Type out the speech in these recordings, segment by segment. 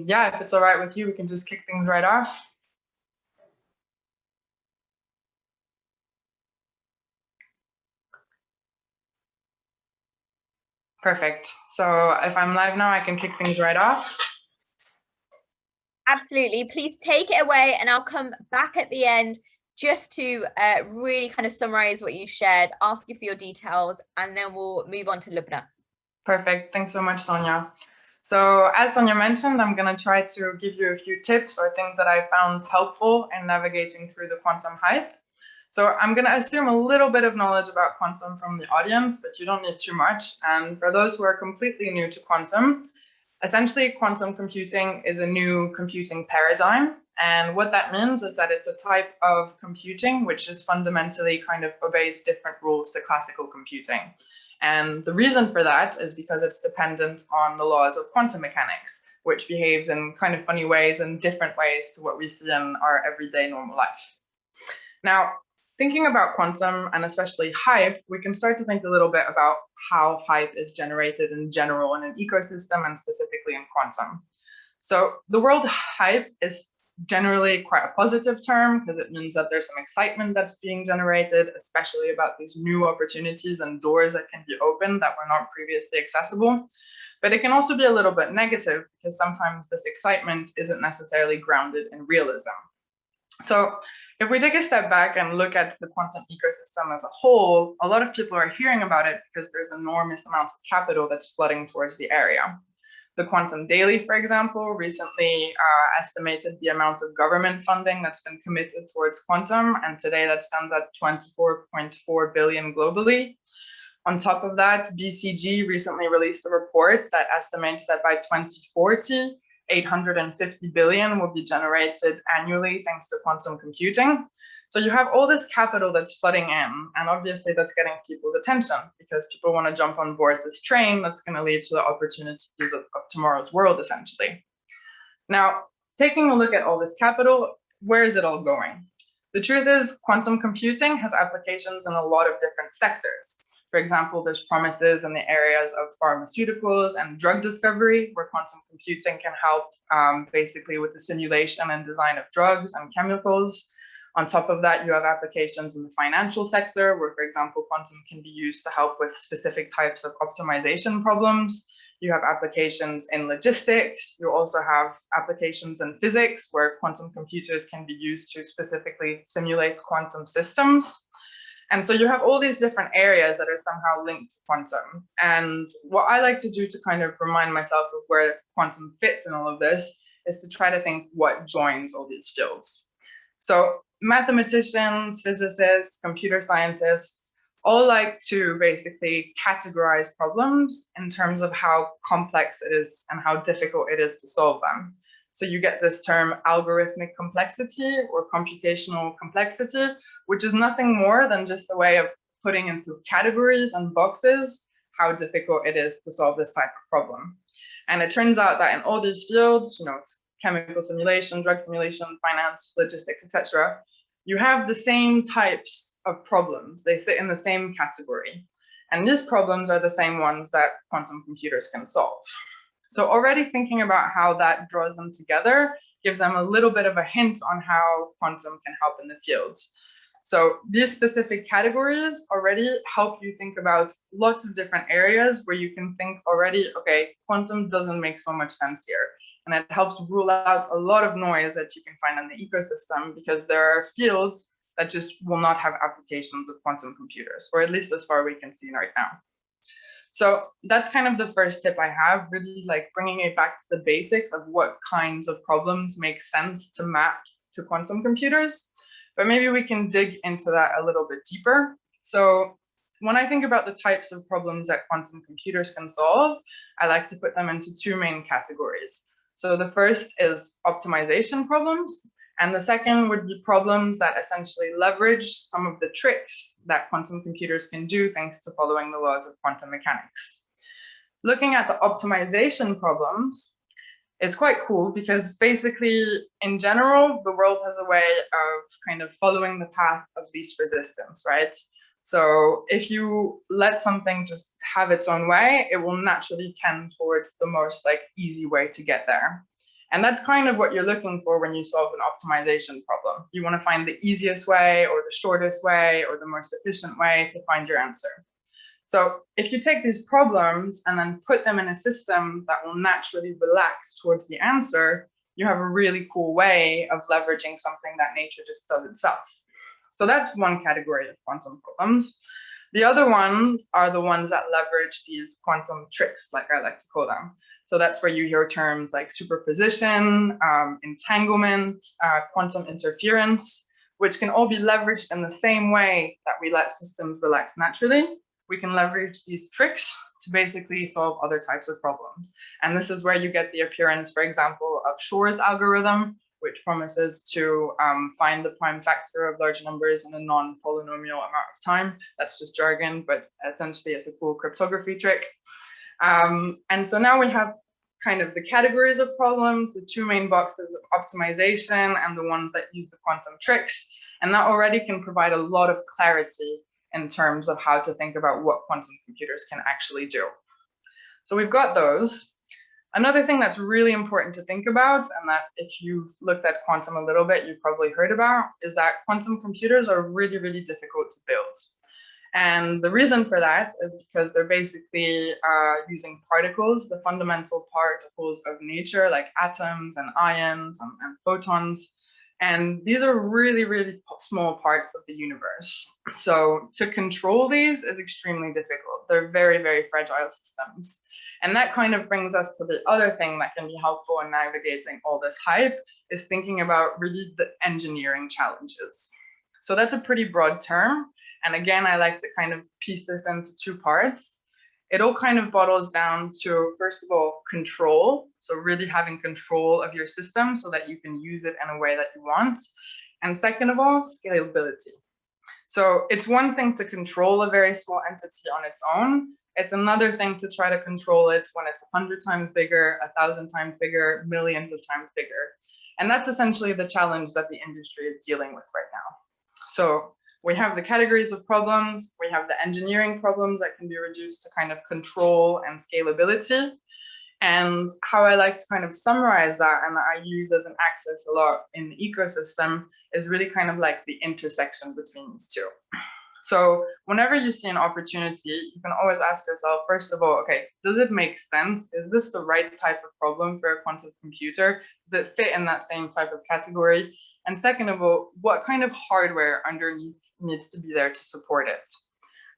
Yeah, if it's all right with you, we can just kick things right off. Perfect. So if I'm live now, I can kick things right off. Absolutely. Please take it away, and I'll come back at the end just to really kind of summarize what you've shared, ask you for your details, and then we'll move on to Lubna. Perfect. Thanks so much, Sonia. So as Sonia mentioned, I'm going to try to give you a few tips or things that I found helpful in navigating through the quantum hype. So I'm going to assume a little bit of knowledge about quantum from the audience, but you don't need too much. And for those who are completely new to quantum, essentially quantum computing is a new computing paradigm. And what that means is that it's a type of computing which just fundamentally kind of obeys different rules to classical computing. And the reason for that is because it's dependent on the laws of quantum mechanics, which behaves in kind of funny ways and different ways to what we see in our everyday normal life. Now, thinking about quantum and especially hype, we can start to think a little bit about how hype is generated in general in an ecosystem and specifically in quantum. So the word hype is generally quite a positive term because it means that there's some excitement that's being generated, especially about these new opportunities and doors that can be opened that were not previously accessible. But it can also be a little bit negative because sometimes this excitement isn't necessarily grounded in realism. So if we take a step back and look at the quantum ecosystem as a whole, a lot of people are hearing about it because there's enormous amounts of capital that's flooding towards the area. The Quantum Daily, for example, recently estimated the amount of government funding that's been committed towards quantum, and today that stands at 24.4 billion globally. On top of that, BCG recently released a report that estimates that by 2040, 850 billion will be generated annually thanks to quantum computing. So you have all this capital that's flooding in, and obviously that's getting people's attention because people want to jump on board this train that's going to lead to the opportunities of tomorrow's world, essentially. Now, taking a look at all this capital, where is it all going? The truth is, quantum computing has applications in a lot of different sectors. For example, there's promises in the areas of pharmaceuticals and drug discovery, where quantum computing can help basically with the simulation and design of drugs and chemicals. On top of that, you have applications in the financial sector, where, for example, quantum can be used to help with specific types of optimization problems. You have applications in logistics. You also have applications in physics, where quantum computers can be used to specifically simulate quantum systems. And so you have all these different areas that are somehow linked to quantum. And what I like to do to kind of remind myself of where quantum fits in all of this is to try to think what joins all these fields. So mathematicians, physicists, computer scientists all like to basically categorize problems in terms of how complex it is and how difficult it is to solve them. So you get this term algorithmic complexity or computational complexity, which is nothing more than just a way of putting into categories and boxes how difficult it is to solve this type of problem. And it turns out that in all these fields, it's chemical simulation, drug simulation, finance, logistics, etc., you have the same types of problems. They sit in the same category. And these problems are the same ones that quantum computers can solve. So already thinking about how that draws them together gives them a little bit of a hint on how quantum can help in the fields. So these specific categories already help you think about lots of different areas where you can think already, okay, quantum doesn't make so much sense here. And it helps rule out a lot of noise that you can find in the ecosystem because there are fields that just will not have applications of quantum computers, or at least as far as we can see right now. So that's kind of the first tip I have, really like bringing it back to the basics of what kinds of problems make sense to map to quantum computers. But maybe we can dig into that a little bit deeper. So when I think about the types of problems that quantum computers can solve, I like to put them into two main categories. So the first is optimization problems, and the second would be problems that essentially leverage some of the tricks that quantum computers can do thanks to following the laws of quantum mechanics. Looking at the optimization problems is quite cool because basically, in general, the world has a way of kind of following the path of least resistance, right? So if you let something just have its own way, it will naturally tend towards the most easy way to get there. And that's kind of what you're looking for when you solve an optimization problem. You want to find the easiest way or the shortest way or the most efficient way to find your answer. So if you take these problems and then put them in a system that will naturally relax towards the answer, you have a really cool way of leveraging something that nature just does itself. So that's one category of quantum problems. The other ones are the ones that leverage these quantum tricks, like I like to call them. So that's where you hear terms like superposition, entanglement, quantum interference, which can all be leveraged in the same way that we let systems relax naturally. We can leverage these tricks to basically solve other types of problems. And this is where you get the appearance, for example, of Shor's algorithm, which promises to find the prime factor of large numbers in a non-polynomial amount of time. That's just jargon, but essentially it's a cool cryptography trick. And so now we have kind of the categories of problems, the two main boxes of optimization and the ones that use the quantum tricks. And that already can provide a lot of clarity in terms of how to think about what quantum computers can actually do. So we've got those. Another thing that's really important to think about, and that if you've looked at quantum a little bit, you've probably heard about, is that quantum computers are really, really difficult to build. And the reason for that is because they're basically using particles, the fundamental particles of nature, like atoms and ions and photons. And these are really, really small parts of the universe. So to control these is extremely difficult. They're very, very fragile systems. And that kind of brings us to the other thing that can be helpful in navigating all this hype, is thinking about really the engineering challenges. So that's a pretty broad term. And again, I like to kind of piece this into two parts. It all kind of bottles down to, first of all, control. So really having control of your system so that you can use it in a way that you want. And second of all, scalability. So it's one thing to control a very small entity on its own. It's another thing to try to control it when it's 100 times bigger, 1,000 times bigger, millions of times bigger. And that's essentially the challenge that the industry is dealing with right now. So we have the categories of problems, we have the engineering problems that can be reduced to kind of control and scalability. And how I like to kind of summarize that, and that I use as an axis a lot in the ecosystem, is really kind of like the intersection between these two. So whenever you see an opportunity, you can always ask yourself, first of all, okay, does it make sense? Is this the right type of problem for a quantum computer? Does it fit in that same type of category? And second of all, what kind of hardware underneath needs to be there to support it?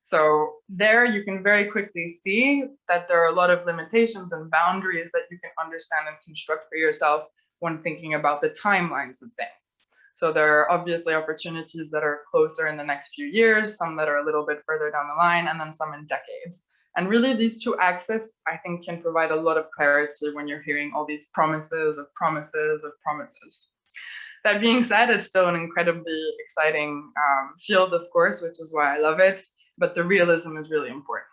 So there you can very quickly see that there are a lot of limitations and boundaries that you can understand and construct for yourself when thinking about the timelines of things. So there are obviously opportunities that are closer in the next few years, some that are a little bit further down the line, and then some in decades. And really these two axes, I think, can provide a lot of clarity when you're hearing all these promises of promises of promises. That being said, it's still an incredibly exciting field, of course, which is why I love it, but the realism is really important.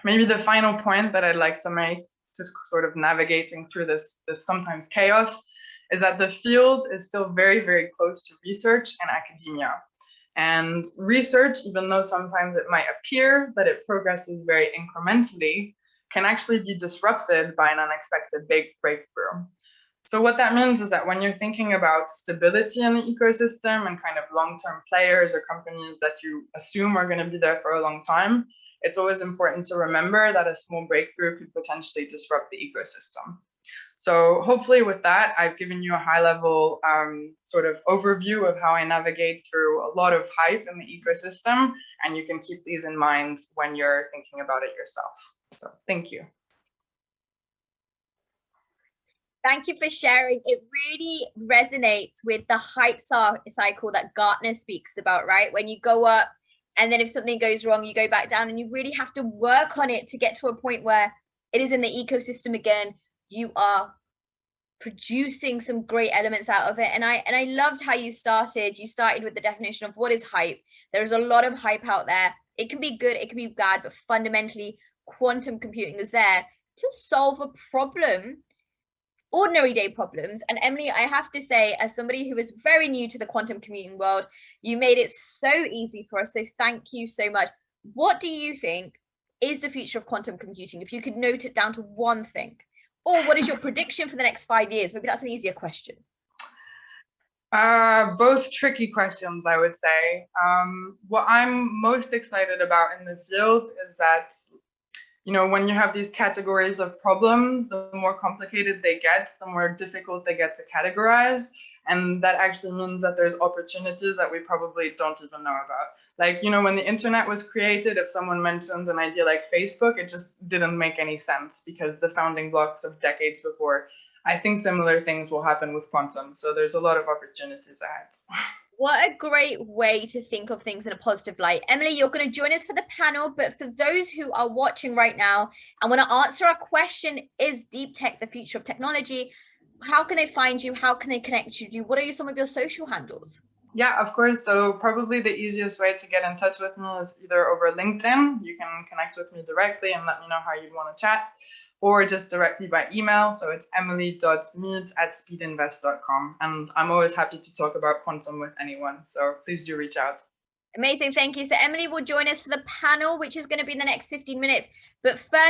Maybe the final point that I'd like to make, just sort of navigating through this sometimes chaos, is that the field is still very, very close to research and academia. And research, even though sometimes it might appear that it progresses very incrementally, can actually be disrupted by an unexpected big breakthrough. So what that means is that when you're thinking about stability in the ecosystem and kind of long-term players or companies that you assume are going to be there for a long time, it's always important to remember that a small breakthrough could potentially disrupt the ecosystem. So hopefully with that, I've given you a high-level sort of overview of how I navigate through a lot of hype in the ecosystem, and you can keep these in mind when you're thinking about it yourself. So thank you. Thank you for sharing. It really resonates with the hype cycle that Gartner speaks about, right? When you go up and then if something goes wrong, you go back down, and you really have to work on it to get to a point where it is in the ecosystem again. You are producing some great elements out of it. And I loved how you started. You started with the definition of what is hype. There's a lot of hype out there. It can be good, it can be bad, but fundamentally quantum computing is there to solve a problem, ordinary day problems. And Emily, I have to say, as somebody who is very new to the quantum computing world, you made it so easy for us. So thank you so much. What do you think is the future of quantum computing? If you could note it down to one thing, Or what is your prediction for the next 5 years? Maybe that's an easier question. Both tricky questions, I would say. What I'm most excited about in the field is that, you know, when you have these categories of problems, the more complicated they get, the more difficult they get to categorize. And that actually means that there's opportunities that we probably don't even know about. Like, you know, when the internet was created, if someone mentioned an idea like Facebook, it just didn't make any sense because the founding blocks of decades before. I think similar things will happen with quantum. So there's a lot of opportunities ahead. What a great way to think of things in a positive light. Emily, you're going to join us for the panel, but for those who are watching right now and want to answer our question, is DeepTech the future of technology? How can they find you? How can they connect with you? What are some of your social handles? Yeah, of course. So probably the easiest way to get in touch with me is either over LinkedIn. You can connect with me directly and let me know how you'd want to chat, or just directly by email. So it's emily.mead@speedinvest.com. And I'm always happy to talk about quantum with anyone. So please do reach out. Amazing. Thank you. So Emily will join us for the panel, which is going to be in the next 15 minutes. But first,